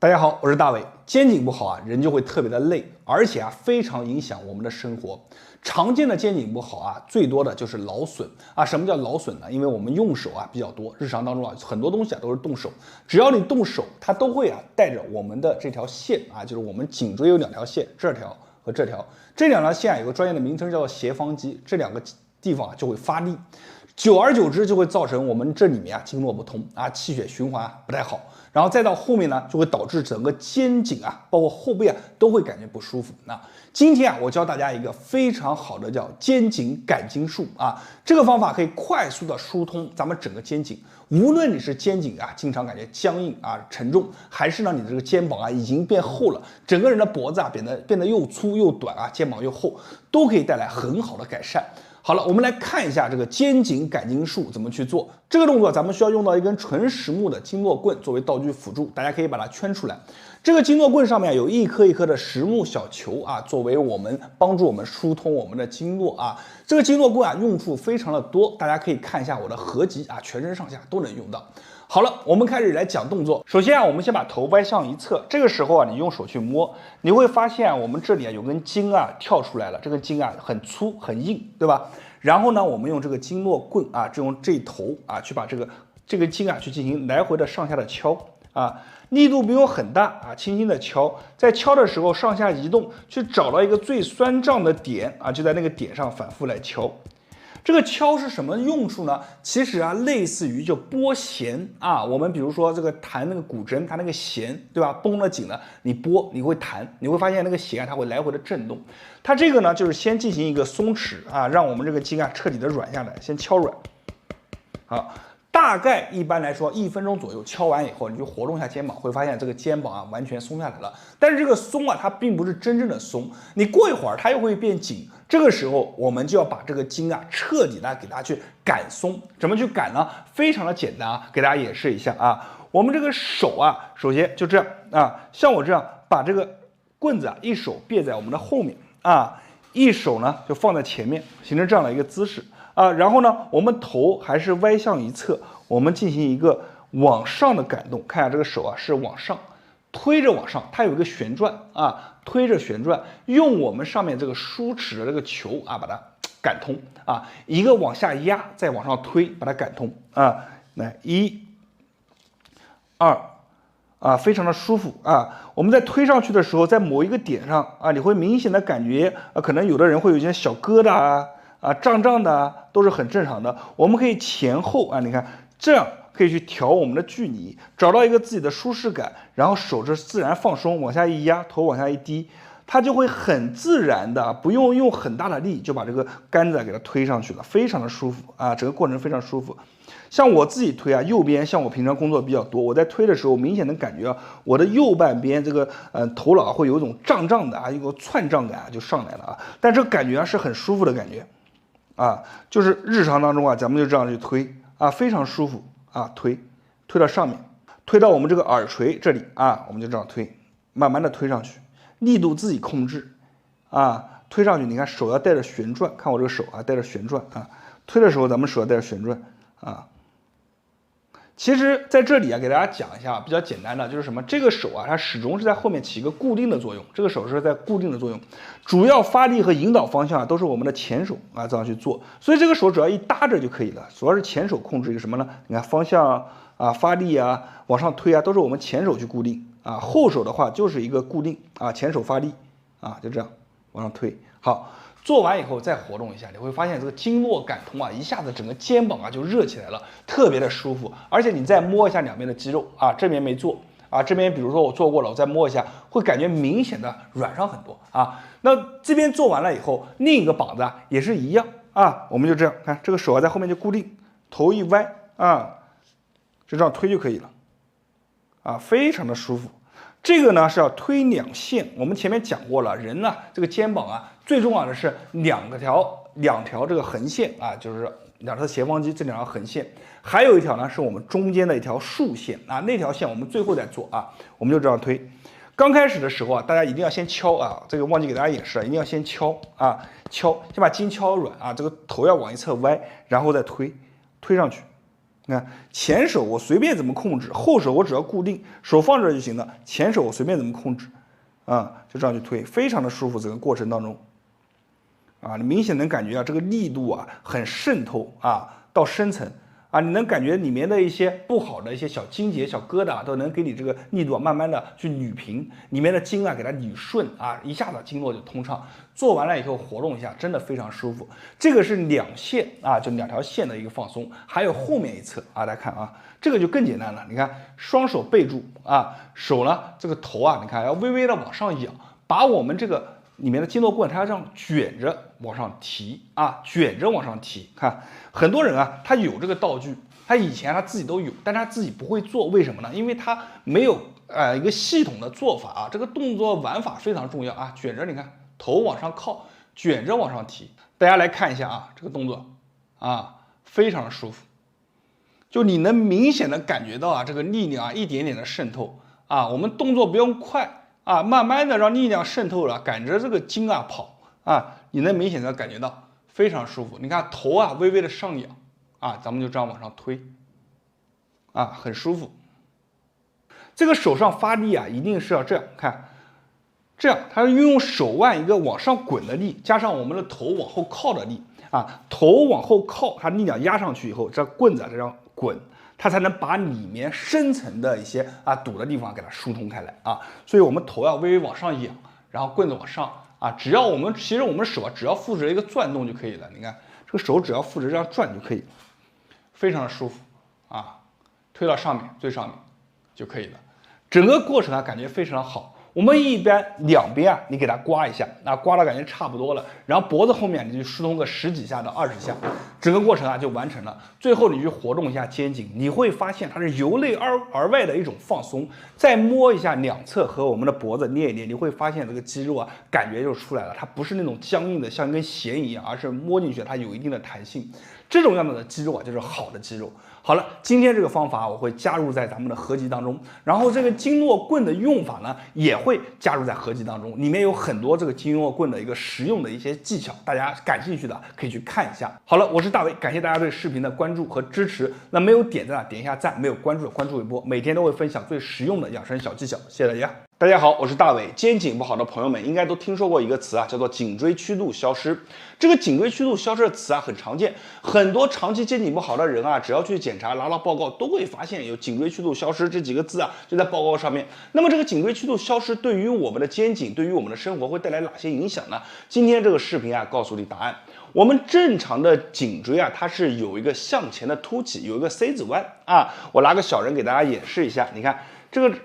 大家好，我是大伟。肩颈不好啊，人就会特别的累，而且啊非常影响我们的生活。常见的肩颈不好啊，最多的就是劳损啊。什么叫劳损呢？因为我们用手啊比较多，日常当中啊很多东西啊都是动手，只要你动手，它都会啊带着我们的这条线啊，就是我们颈椎有两条线，这条和这条，这两条线啊有个专业的名称叫做斜方肌，这两个地方啊就会发力。久而久之就会造成我们这里面啊经络不通啊，气血循环不太好，然后再到后面呢，就会导致整个肩颈啊，包括后背啊都会感觉不舒服。那今天啊，我教大家一个非常好的叫肩颈感筋术啊，这个方法可以快速的疏通咱们整个肩颈，无论你是肩颈啊经常感觉僵硬啊沉重，还是呢你这个肩膀啊已经变厚了，整个人的脖子啊变得又粗又短啊，肩膀又厚，都可以带来很好的改善。好了，我们来看一下这个肩颈感筋术怎么去做。这个动作咱们需要用到一根纯实木的经络棍作为道具辅助，大家可以把它圈出来。这个经络棍上面有一颗一颗的实木小球啊，作为我们帮助我们疏通我们的经络啊。这个经络棍啊用处非常的多，大家可以看一下我的合集啊，全身上下都能用到。好了，我们开始来讲动作。首先啊，我们先把头歪向一侧，这个时候啊，你用手去摸，你会发现啊，我们这里啊有根筋啊跳出来了，这根筋啊很粗很硬，对吧？然后呢，我们用这个经络棍啊，就用这头啊去把这个筋啊去进行来回的上下的敲啊，力度不用很大啊，轻轻的敲，在敲的时候上下移动，去找到一个最酸胀的点啊，就在那个点上反复来敲。这个敲是什么用处呢？其实啊，类似于就拨弦啊。我们比如说这个弹那个古筝，它那个弦，对吧？绷了紧了，你拨，你会弹，你会发现那个弦啊，它会来回的震动。它这个呢，就是先进行一个松弛啊，让我们这个筋啊彻底的软下来，先敲软。好。大概一般来说1分钟左右，敲完以后你就活动一下肩膀，会发现这个肩膀啊完全松下来了。但是这个松啊，它并不是真正的松，你过一会儿它又会变紧。这个时候我们就要把这个筋啊彻底的给它去赶松。怎么去赶呢？非常的简单啊，给大家演示一下啊。我们这个手啊，首先就这样啊，像我这样把这个棍子啊一手别在我们的后面啊，一手呢就放在前面，形成这样的一个姿势。啊，然后呢，我们头还是歪向一侧，我们进行一个往上的感动，看一下这个手啊是往上推着往上，它有一个旋转啊，推着旋转，用我们上面这个梳齿的这个球啊把它感通啊，一个往下压，再往上推，把它感通啊，来1、2。啊，非常的舒服啊！我们在推上去的时候，在某一个点上啊，你会明显的感觉啊，可能有的人会有一些小疙瘩啊，胀胀的啊，都是很正常的。我们可以前后啊，你看这样可以去调我们的距离，找到一个自己的舒适感，然后手是自然放松，往下一压，头往下一低，它就会很自然的，不用用很大的力就把这个杆子给它推上去了，非常的舒服啊，整个过程非常舒服。像我自己推啊，右边像我平常工作比较多，我在推的时候明显能感觉啊，我的右半边这个头脑会有一种胀胀的啊，一个窜胀感就上来了啊，但这个感觉啊是很舒服的感觉啊，就是日常当中啊，咱们就这样去推啊，非常舒服啊，推到上面，推到我们这个耳垂这里啊，我们就这样推，慢慢的推上去，力度自己控制啊，推上去，你看手要带着旋转，看我这个手啊带着旋转啊，推的时候咱们手要带着旋转啊。其实在这里啊，给大家讲一下比较简单的，就是什么？这个手啊，它始终是在后面起一个固定的作用。这个手是在固定的作用，主要发力和引导方向啊，都是我们的前手啊这样去做。所以这个手只要一搭着就可以了，主要是前手控制一个什么呢？你看方向啊、发力啊、往上推啊，都是我们前手去固定啊。后手的话就是一个固定啊，前手发力啊，就这样往上推。好。做完以后再活动一下，你会发现这个经络感通啊，一下子整个肩膀啊就热起来了，特别的舒服。而且你再摸一下两边的肌肉啊，这边没做啊，这边比如说我做过了，我再摸一下，会感觉明显的软上很多啊。那这边做完了以后，另一个膀子啊也是一样啊，我们就这样看，这个手啊在后面就固定，头一歪啊，就这样推就可以了啊，非常的舒服。这个呢是要推两线，我们前面讲过了，人呢这个肩膀啊，最重要的是两条这个横线啊，就是两条斜方肌，这两条横线，还有一条呢是我们中间的一条竖线啊，那条线我们最后再做啊，我们就这样推。刚开始的时候啊，大家一定要先敲啊，这个忘记给大家演示了，一定要先敲啊，先把筋敲软啊，这个头要往一侧歪，然后再推上去你看前手我随便怎么控制，后手我只要固定，手放这就行了。前手我随便怎么控制，就这样去推，非常的舒服。整个过程当中，你明显能感觉这个力度很渗透到深层。你能感觉里面的一些不好的一些小筋结、小疙瘩都能给你这个力度慢慢的去捋平，里面的筋给它捋顺一下子经络就通畅。做完了以后活动一下，真的非常舒服。这个是两线就2条线的一个放松，还有后面一侧大家看这个就更简单了。你看双手背住手呢这个头你看要微微的往上仰，把我们这个里面的经络棍它要这样卷着往上提卷着往上提。看很多人他有这个道具，他以前他自己都有，但他自己不会做，为什么呢？因为他没有一个系统的做法这个动作玩法非常重要卷着，你看头往上靠，卷着往上提。大家来看一下这个动作非常舒服，就你能明显的感觉到这个力量一点点的渗透我们动作不用快慢慢的让力量渗透了，赶着这个筋跑你能明显的感觉到非常舒服。你看头微微的上仰咱们就这样往上推很舒服。这个手上发力一定是要这样看，这样它是运用手腕一个往上滚的力，加上我们的头往后靠的力头往后靠，它力量压上去以后，这棍子这样滚，它才能把里面深层的一些堵的地方给它疏通开来所以我们头要微微往上仰，然后棍子往上只要其实我们手只要负责一个转动就可以了。你看这个手只要负责这样转就可以，非常的舒服推到上面最上面就可以了。整个过程感觉非常好。我们一般两边你给它刮一下刮的感觉差不多了，然后脖子后面你就疏通个10几下到20下，整个过程就完成了。最后你去活动一下肩颈，你会发现它是由内而外的一种放松。再摸一下两侧和我们的脖子捏一捏，你会发现这个肌肉感觉就出来了，它不是那种僵硬的像一根弦一样，而是摸进去它有一定的弹性。这种样子的肌肉就是好的肌肉。好了，今天这个方法我会加入在咱们的合集当中，然后这个经络棍的用法呢也会加入在合集当中，里面有很多这个经络棍的一个实用的一些技巧，大家感兴趣的可以去看一下。好了，我是大伟，感谢大家对视频的关注和支持。那没有点赞点一下赞，没有关注的关注一波，每天都会分享最实用的养生小技巧，谢谢大家。大家好，我是大伟。肩颈不好的朋友们应该都听说过一个词叫做颈椎曲度消失。这个颈椎曲度消失的词很常见，很多长期肩颈不好的人只要去检查拿到报告，都会发现有颈椎曲度消失这几个字就在报告上面。那么这个颈椎曲度消失对于我们的肩颈，对于我们的生活会带来哪些影响呢？今天这个视频告诉你答案。我们正常的颈椎它是有一个向前的凸起，有一个 C 字弯我拿个小人给大家演示一下，你看这个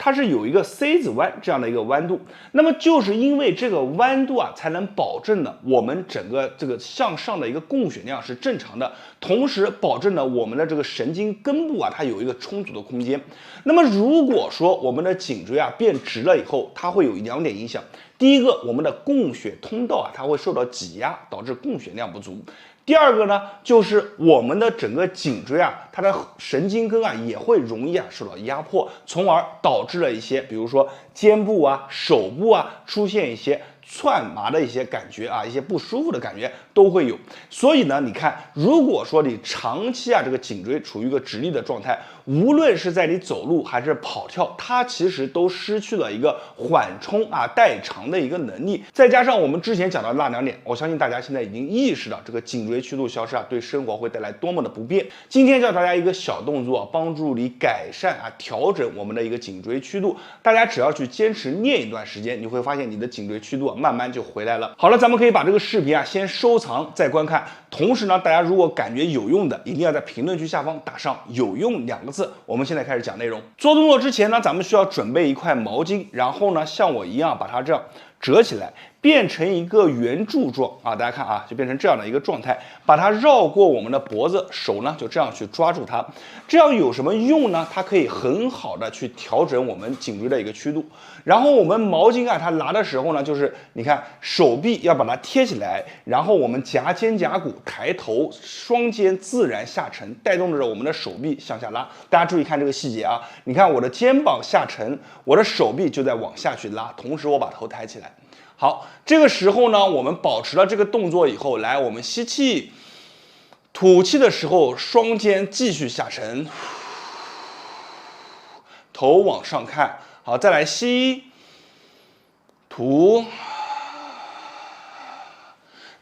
它是有一个 C 字弯这样的一个弯度，那么就是因为这个弯度才能保证了我们整个这个向上的一个供血量是正常的，同时保证了我们的这个神经根部它有一个充足的空间。那么如果说我们的颈椎变直了以后，它会有2点影响。第一个，我们的供血通道它会受到挤压，导致供血量不足。第二个呢，就是我们的整个颈椎它的神经根也会容易受到压迫，从而导致了一些，比如说肩部手部出现一些窜麻的一些感觉一些不舒服的感觉都会有。所以呢，你看，如果说你长期这个颈椎处于一个直立的状态，无论是在你走路还是跑跳，它其实都失去了一个缓冲代偿的一个能力。再加上我们之前讲的那2点，我相信大家现在已经意识到这个颈椎曲度消失对生活会带来多么的不便。今天教大家一个小动作，帮助你改善调整我们的一个颈椎曲度。大家只要去坚持练一段时间，你会发现你的颈椎曲度慢慢就回来了。好了，咱们可以把这个视频先收藏再观看。同时呢，大家如果感觉有用的，一定要在评论区下方打上有用2个字。我们现在开始讲内容。做动作之前呢，咱们需要准备一块毛巾，然后呢，像我一样把它这样折起来，变成一个圆柱状大家看就变成这样的一个状态，把它绕过我们的脖子，手呢就这样去抓住它。这样有什么用呢？它可以很好的去调整我们颈椎的一个曲度。然后我们毛巾它拿的时候呢，就是你看手臂要把它贴起来，然后我们夹肩胛骨抬头，双肩自然下沉，带动着我们的手臂向下拉。大家注意看这个细节你看我的肩膀下沉，我的手臂就在往下去拉，同时我把头抬起来。好，这个时候呢，我们保持了这个动作以后，来，我们吸气，吐气的时候，双肩继续下沉，头往上看。好，再来吸，吐。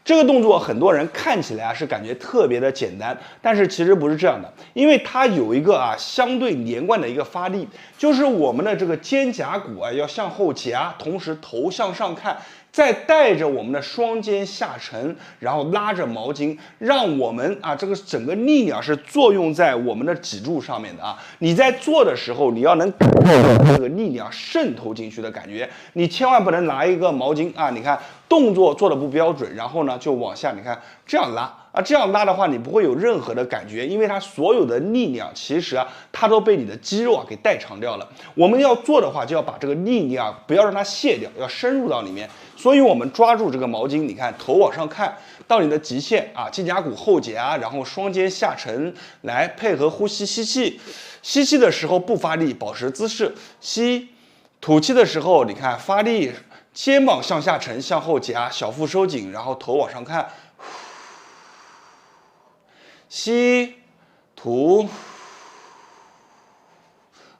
这个动作很多人看起来是感觉特别的简单，但是其实不是这样的，因为它有一个相对连贯的一个发力，就是我们的这个肩胛骨要向后夹，同时头向上看。再带着我们的双肩下沉，然后拉着毛巾，让我们这个整个力量是作用在我们的脊柱上面的你在做的时候，你要能感受到这个力量渗透进去的感觉。你千万不能拿一个毛巾你看动作做的不标准，然后呢就往下，你看这样拉。这样拉的话，你不会有任何的感觉，因为它所有的力量其实它都被你的肌肉给代偿掉了。我们要做的话，就要把这个力量不要让它卸掉，要深入到里面。所以我们抓住这个毛巾，你看头往上看到你的极限肩胛骨后夹，然后双肩下沉，来配合呼吸，吸气，吸气的时候不发力，保持姿势，吸，吐气的时候你看发力，肩膀向下沉，向后夹，小腹收紧，然后头往上看。吸，吐，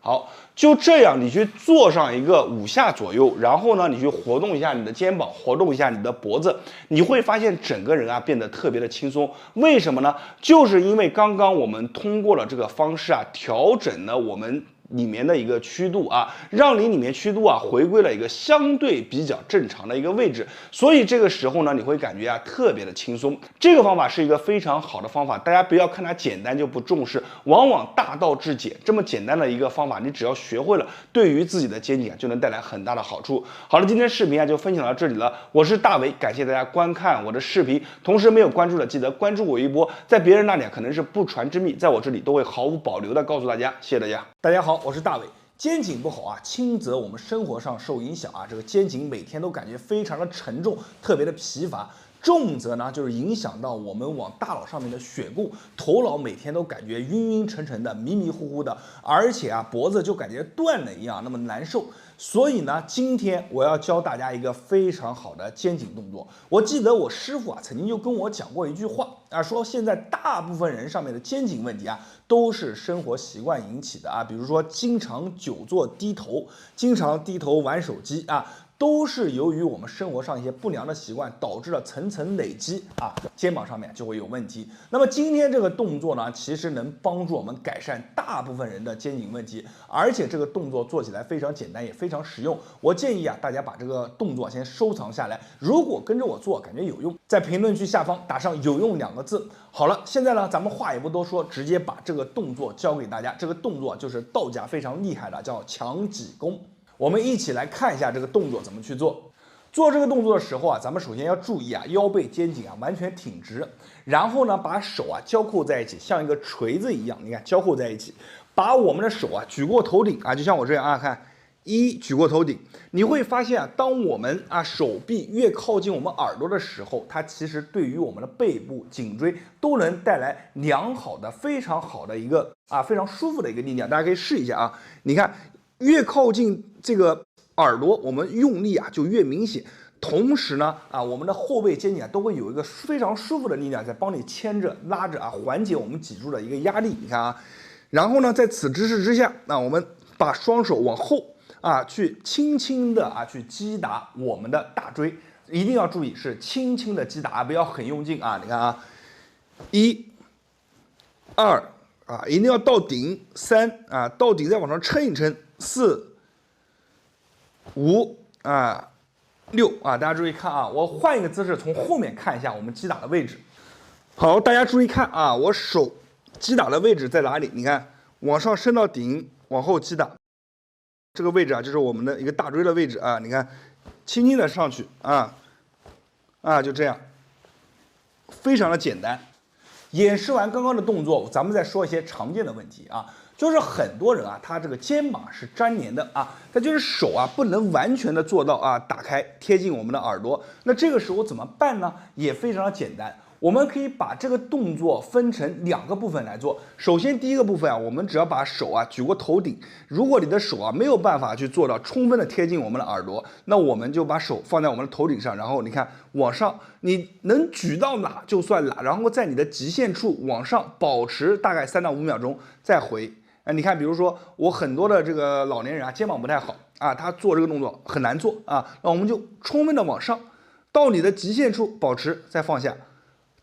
好，就这样，你去做上一个5下左右，然后呢，你去活动一下你的肩膀，活动一下你的脖子，你会发现整个人变得特别的轻松。为什么呢？就是因为刚刚我们通过了这个方式调整了我们里面的一个曲度让你里面曲度回归了一个相对比较正常的一个位置，所以这个时候呢，你会感觉特别的轻松。这个方法是一个非常好的方法，大家不要看它简单就不重视，往往大道至简，这么简单的一个方法，你只要学会了，对于自己的肩颈就能带来很大的好处。好了，今天视频就分享到这里了，我是大伟，感谢大家观看我的视频，同时没有关注的记得关注我一波，在别人那里可能是不传之秘，在我这里都会毫无保留的告诉大家，谢谢大家。大家好，我是大伟。肩颈不好轻则我们生活上受影响这个肩颈每天都感觉非常的沉重，特别的疲乏。重则呢，就是影响到我们往大脑上面的血供，头脑每天都感觉晕晕沉沉的、迷迷糊糊的，而且脖子就感觉断了一样，那么难受。所以呢，今天我要教大家一个非常好的肩颈动作。我记得我师傅曾经就跟我讲过一句话说现在大部分人上面的肩颈问题都是生活习惯引起的比如说经常久坐低头，经常低头玩手机都是由于我们生活上一些不良的习惯导致了层层累积肩膀上面就会有问题。那么今天这个动作呢，其实能帮助我们改善大部分人的肩颈问题，而且这个动作做起来非常简单，也非常实用。我建议大家把这个动作先收藏下来，如果跟着我做感觉有用，在评论区下方打上有用2个字。好了，现在呢，咱们话也不多说，直接把这个动作教给大家。这个动作就是道家非常厉害的，叫强脊弓。我们一起来看一下这个动作怎么去做。做这个动作的时候咱们首先要注意腰背肩颈完全挺直，然后呢把手交扣在一起，像一个锤子一样，你看交扣在一起，把我们的手举过头顶就像我这样看举过头顶，你会发现当我们手臂越靠近我们耳朵的时候，它其实对于我们的背部、颈椎都能带来良好的、非常好的一个非常舒服的一个力量。大家可以试一下你看。越靠近这个耳朵，我们用力就越明显。同时呢，我们的后背肩颈都会有一个非常舒服的力量在帮你牵着、拉着缓解我们脊柱的一个压力。你看然后呢，在此姿势之下，我们把双手往后去轻轻的去击打我们的大椎，一定要注意是轻轻的击打不要很用劲你看1、2。一定要到顶，3到顶再往上撑一撑，4、5、6大家注意看我换一个姿势，从后面看一下我们击打的位置。好，大家注意看我手击打的位置在哪里？你看，往上升到顶，往后击打，这个位置就是我们的一个大椎的位置你看，轻轻的上去就这样，非常的简单。演示完刚刚的动作，咱们再说一些常见的问题就是很多人他这个肩膀是粘连的他就是手不能完全的做到打开贴近我们的耳朵。那这个时候怎么办呢？也非常的简单，我们可以把这个动作分成2个部分来做。首先，第一个部分啊，我们只要把手啊举过头顶。如果你的手啊没有办法去做到充分的贴近我们的耳朵，那我们就把手放在我们的头顶上，然后你看往上，你能举到哪就算哪，然后在你的极限处往上保持大概3到5秒钟，再回。你看，比如说我很多的这个老年人啊，肩膀不太好啊，他做这个动作很难做啊，那我们就充分的往上，到你的极限处保持，再放下。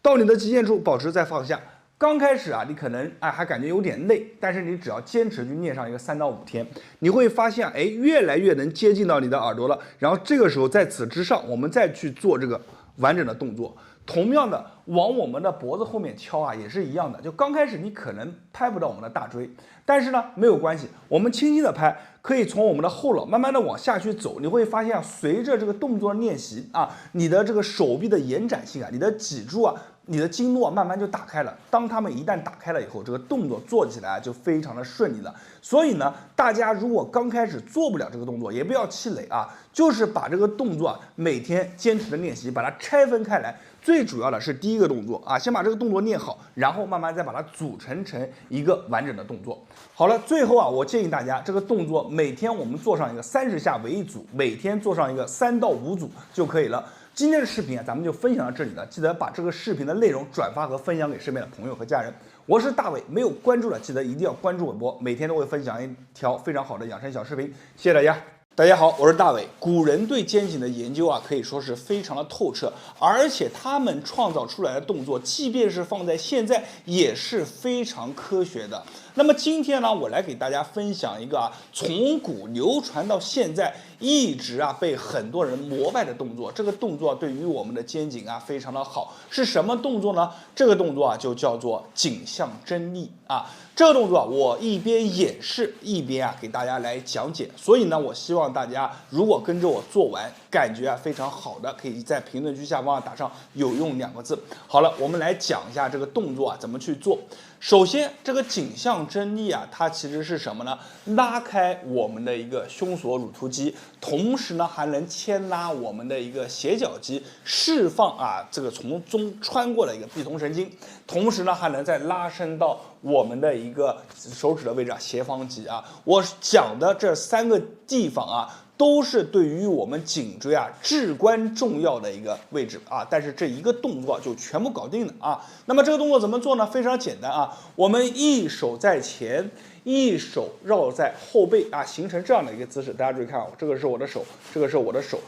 到你的极限处保持再放下。刚开始啊，你可能还感觉有点累，但是你只要坚持去练上一个3到5天，你会发现越来越能接近到你的耳朵了。然后这个时候在此之上，我们再去做这个完整的动作。同样的，往我们的脖子后面敲啊，也是一样的。就刚开始你可能拍不到我们的大椎，但是呢没有关系，我们轻轻的拍，可以从我们的后脑慢慢的往下去走。你会发现啊，随着这个动作练习啊，你的这个手臂的延展性啊，你的脊柱啊，你的经络慢慢就打开了。当它们一旦打开了以后，这个动作做起来就非常的顺利了。所以呢，大家如果刚开始做不了这个动作，也不要气馁啊，就是把这个动作每天坚持的练习，把它拆分开来。最主要的是第一个动作啊，先把这个动作练好，然后慢慢再把它组成一个完整的动作。好了，最后啊，我建议大家这个动作每天我们做上一个30下为一组，每天做上一个3到5组就可以了。今天的视频啊，咱们就分享到这里了。记得把这个视频的内容转发和分享给身边的朋友和家人。我是大伟，没有关注的记得一定要关注伟博，每天都会分享一条非常好的养生小视频。谢谢大家。大家好，我是大伟。古人对肩颈的研究啊，可以说是非常的透彻，而且他们创造出来的动作，即便是放在现在，也是非常科学的。那么今天呢，我来给大家分享一个从古流传到现在，一直被很多人膜拜的动作。这个动作对于我们的肩颈啊非常的好，是什么动作呢？这个动作啊就叫做颈项真力啊。这个动作我一边演示一边给大家来讲解，所以呢，我希望大家如果跟着我做完，感觉非常好的，可以在评论区下方打上“有用”2个字。好了，我们来讲一下这个动作怎么去做。首先，这个颈项真力啊，它其实是什么呢？拉开我们的一个胸锁乳突肌，同时呢还能牵拉我们的一个斜角肌，释放这个从中穿过的一个臂同神经，同时呢还能再拉伸到我们的一个手指的位置斜方肌啊。我讲的这3个地方都是对于我们颈椎至关重要的一个位置但是这一个动作就全部搞定了那么这个动作怎么做呢？非常简单我们一手在前，一手绕在后背形成这样的一个姿势。大家注意看这个是我的手，这个是我的手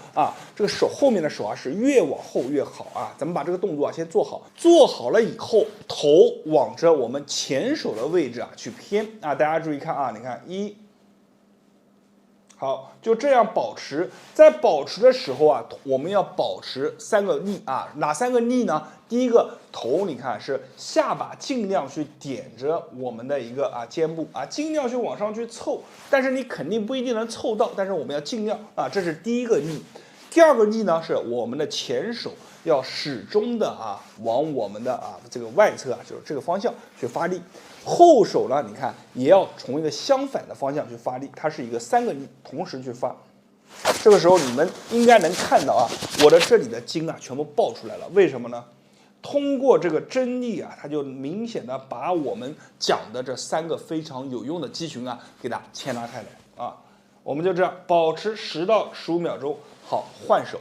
这个手后面的手是越往后越好咱们把这个动作先做好，做好了以后，头往着我们前手的位置去偏大家注意看你看好，就这样保持。在保持的时候我们要保持3个力哪3个力呢？第一个，头你看是下巴尽量去点着我们的一个肩部尽量去往上去凑，但是你肯定不一定能凑到，但是我们要尽量这是第一个力。第二个力呢，是我们的前手要始终的往我们的这个外侧就是这个方向去发力，后手呢，你看也要从一个相反的方向去发力，它是一个3个力同时去发。这个时候你们应该能看到我的这里的筋全部爆出来了，为什么呢？通过这个真力它就明显的把我们讲的这3个非常有用的肌群给它牵拉开来我们就这样保持10到15秒钟。好，换手，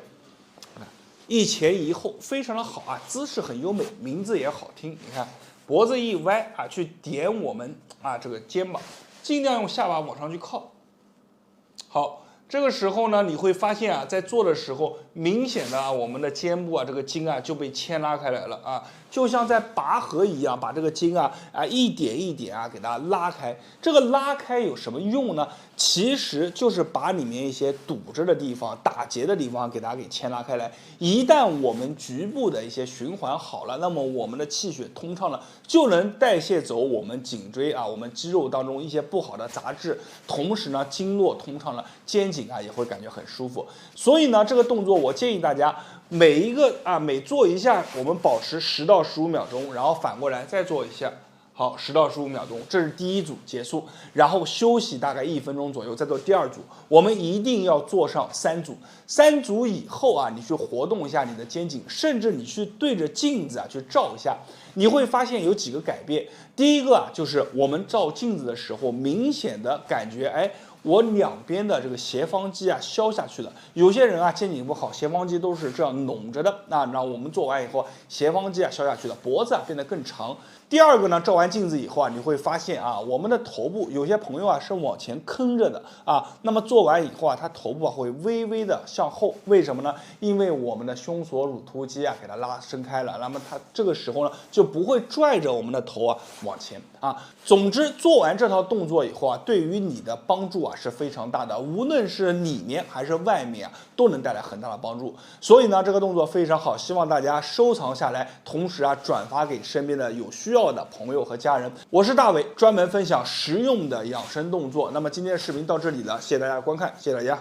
一前一后，非常的好姿势很优美，名字也好听。你看，脖子一歪去点我们这个肩膀，尽量用下巴往上去靠。好，这个时候呢，你会发现在做的时候，明显的我们的肩部这个筋就被牵拉开来了就像在拔河一样，把这个筋一点一点给它拉开。这个拉开有什么用呢？其实就是把里面一些堵着的地方、打结的地方给它给牵拉开来。一旦我们局部的一些循环好了，那么我们的气血通畅了，就能代谢走我们颈椎我们肌肉当中一些不好的杂质，同时呢，经络通畅了，肩颈也会感觉很舒服。所以呢，这个动作我建议大家每做一下，我们保持10到15秒钟，然后反过来再做一下。好，10到15秒钟，这是第一组结束，然后休息大概1分钟左右，再做第二组。我们一定要做上3组，3组以后啊，你去活动一下你的肩颈，甚至你去对着镜子啊去照一下，你会发现有几个改变。第一个啊，就是我们照镜子的时候，明显的感觉，哎，我两边的这个斜方肌啊消下去了。有些人啊肩颈不好，斜方肌都是这样拢着的啊，然后我们做完以后，斜方肌啊消下去了，脖子啊变得更长。第二个呢，照完镜子以后啊，你会发现啊，我们的头部有些朋友啊是往前坑着的啊，那么做完以后啊，他头部啊会微微的向后，为什么呢？因为我们的胸锁乳突肌啊给它拉伸开了，那么它这个时候呢就不会拽着我们的头啊往前啊。总之，做完这套动作以后啊，对于你的帮助啊是非常大的，无论是里面还是外面啊，都能带来很大的帮助。所以呢，这个动作非常好，希望大家收藏下来，同时啊转发给身边的有需要的朋友和家人。我是大伟，专门分享实用的养生动作。那么今天的视频到这里了，谢谢大家观看，谢谢大家。